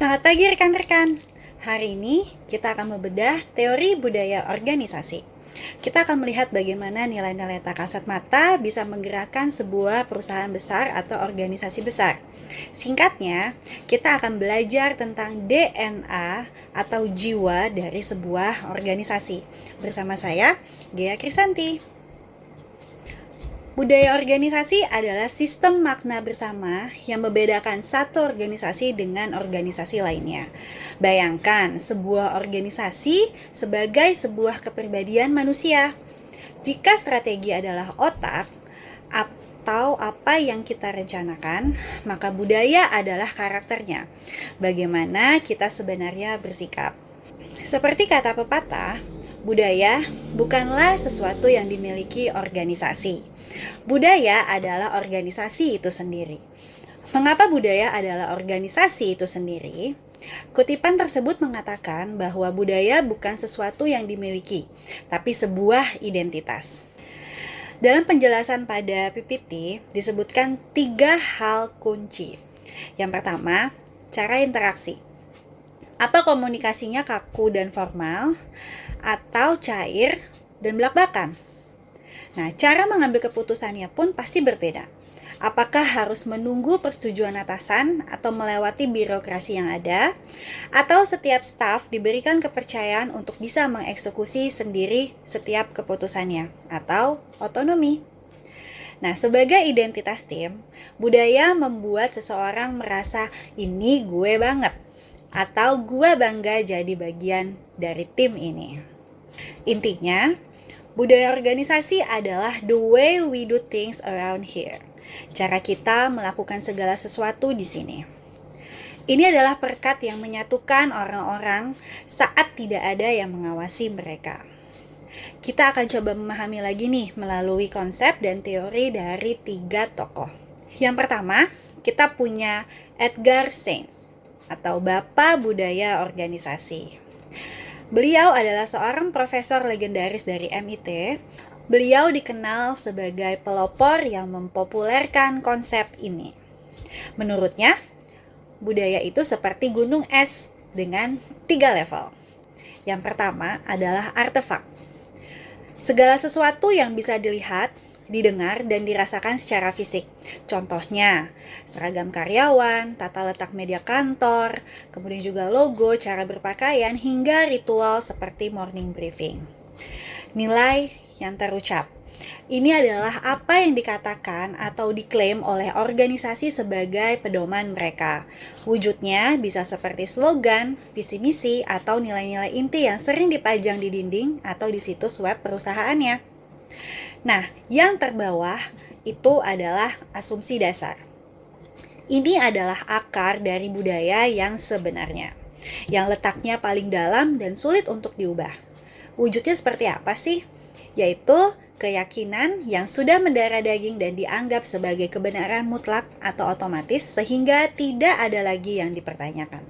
Selamat pagi rekan-rekan. Hari ini kita akan membedah teori budaya organisasi. Kita akan melihat bagaimana nilai-nilai tak kasat mata bisa menggerakkan sebuah perusahaan besar atau organisasi besar. Singkatnya, kita akan belajar tentang DNA atau jiwa dari sebuah organisasi. Bersama saya, Ghea Krisanti. Budaya organisasi adalah sistem makna bersama yang membedakan satu organisasi dengan organisasi lainnya. Bayangkan sebuah organisasi sebagai sebuah kepribadian manusia. Jika strategi adalah otak atau apa yang kita rencanakan, maka budaya adalah karakternya. Bagaimana kita sebenarnya bersikap. Seperti kata pepatah, budaya bukanlah sesuatu yang dimiliki organisasi. Budaya adalah organisasi itu sendiri. Mengapa budaya adalah organisasi itu sendiri? Kutipan tersebut mengatakan bahwa budaya bukan sesuatu yang dimiliki, tapi sebuah identitas. Dalam penjelasan pada PPT disebutkan 3 hal kunci. Yang pertama, cara interaksi. Apa komunikasinya kaku dan formal, atau cair dan belak-belakan? Nah, cara mengambil keputusannya pun pasti berbeda. Apakah harus menunggu persetujuan atasan atau melewati birokrasi yang ada, atau setiap staf diberikan kepercayaan untuk bisa mengeksekusi sendiri setiap keputusannya, atau otonomi. Nah, sebagai identitas tim, budaya membuat seseorang merasa ini gue banget, atau gue bangga jadi bagian dari tim ini. Intinya, budaya organisasi adalah the way we do things around here. Cara kita melakukan segala sesuatu di sini. Ini adalah perekat yang menyatukan orang-orang saat tidak ada yang mengawasi mereka. Kita akan coba memahami lagi nih melalui konsep dan teori dari 3 tokoh. Yang pertama, kita punya Edgar Sains atau Bapak Budaya Organisasi. Beliau adalah seorang profesor legendaris dari MIT. Beliau dikenal sebagai pelopor yang mempopulerkan konsep ini. Menurutnya, budaya itu seperti gunung es dengan 3 level. Yang pertama adalah artefak. Segala sesuatu yang bisa dilihat, didengar, dan dirasakan secara fisik. Contohnya, seragam karyawan, tata letak media kantor, kemudian juga logo, cara berpakaian, hingga ritual seperti morning briefing. Nilai yang terucap. Ini adalah apa yang dikatakan atau diklaim oleh organisasi sebagai pedoman mereka. Wujudnya bisa seperti slogan, visi misi, atau nilai-nilai inti yang sering dipajang di dinding atau di situs web perusahaannya. Nah, yang terbawah itu adalah asumsi dasar. Ini adalah akar dari budaya yang sebenarnya, yang letaknya paling dalam dan sulit untuk diubah. Wujudnya seperti apa sih? Yaitu keyakinan yang sudah mendarah daging dan dianggap sebagai kebenaran mutlak atau otomatis sehingga tidak ada lagi yang dipertanyakan.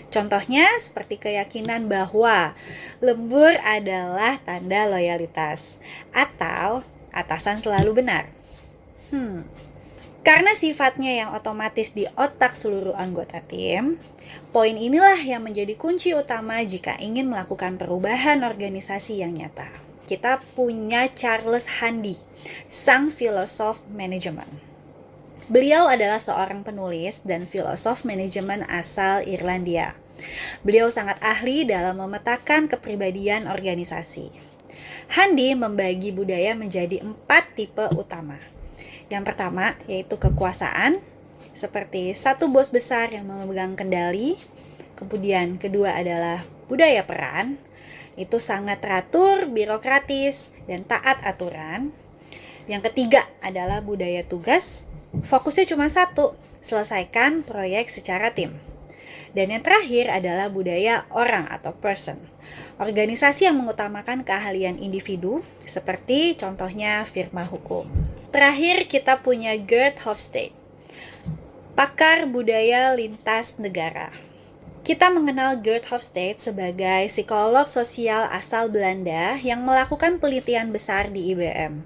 Contohnya seperti keyakinan bahwa lembur adalah tanda loyalitas atau atasan selalu benar. Karena sifatnya yang otomatis di otak seluruh anggota tim, poin inilah yang menjadi kunci utama jika ingin melakukan perubahan organisasi yang nyata. Kita punya Charles Handy, sang filosof manajemen. Beliau adalah seorang penulis dan filosof manajemen asal Irlandia. Beliau sangat ahli dalam memetakan kepribadian organisasi. Handy membagi budaya menjadi 4 tipe utama. Yang pertama yaitu kekuasaan, seperti satu bos besar yang memegang kendali. Kemudian kedua adalah budaya peran, itu sangat teratur, birokratis, dan taat aturan. Yang ketiga adalah budaya tugas, fokusnya cuma satu, selesaikan proyek secara tim. Dan yang terakhir adalah budaya orang atau person, organisasi yang mengutamakan keahlian individu, seperti contohnya firma hukum. Terakhir kita punya Geert Hofstede, pakar budaya lintas negara. Kita mengenal Geert Hofstede sebagai psikolog sosial asal Belanda yang melakukan penelitian besar di IBM.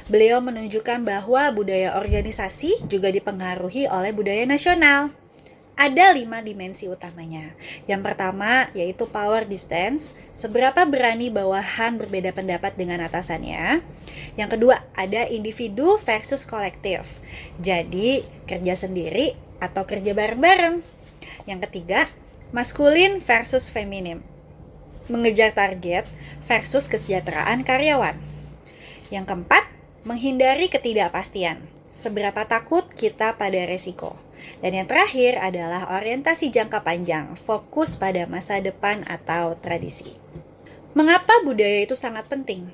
Beliau menunjukkan bahwa budaya organisasi juga dipengaruhi oleh budaya nasional. Ada 5 dimensi utamanya. Yang pertama yaitu power distance, seberapa berani bawahan berbeda pendapat dengan atasannya. Yang kedua ada individu versus kolektif, jadi kerja sendiri atau kerja bareng-bareng. Yang ketiga, maskulin versus feminim, mengejar target versus kesejahteraan karyawan. Yang keempat, menghindari ketidakpastian, seberapa takut kita pada resiko. Dan yang terakhir adalah orientasi jangka panjang, fokus pada masa depan atau tradisi. Mengapa budaya itu sangat penting?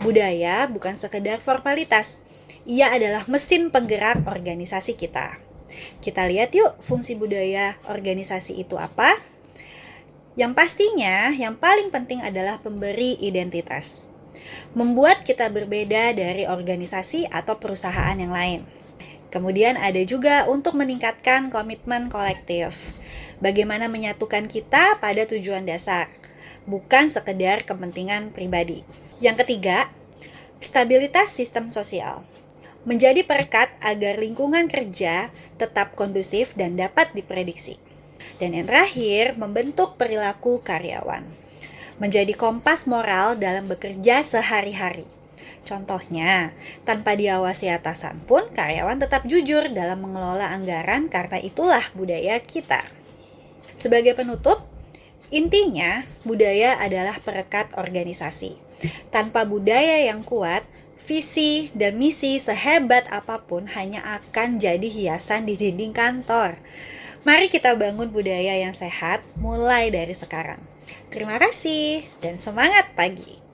Budaya bukan sekedar formalitas, ia adalah mesin penggerak organisasi kita. Kita lihat yuk fungsi budaya organisasi itu apa? Yang pastinya, yang paling penting adalah pemberi identitas. Membuat kita berbeda dari organisasi atau perusahaan yang lain. Kemudian ada juga untuk meningkatkan komitmen kolektif. Bagaimana menyatukan kita pada tujuan dasar, bukan sekedar kepentingan pribadi. Yang ketiga, stabilitas sistem sosial. Menjadi perekat agar lingkungan kerja tetap kondusif dan dapat diprediksi. Dan yang terakhir, membentuk perilaku karyawan. Menjadi kompas moral dalam bekerja sehari-hari. Contohnya, tanpa diawasi atasan pun karyawan tetap jujur dalam mengelola anggaran karena itulah budaya kita. Sebagai penutup, intinya budaya adalah perekat organisasi. Tanpa budaya yang kuat, visi dan misi sehebat apapun hanya akan jadi hiasan di dinding kantor. Mari kita bangun budaya yang sehat mulai dari sekarang. Terima kasih dan semangat pagi.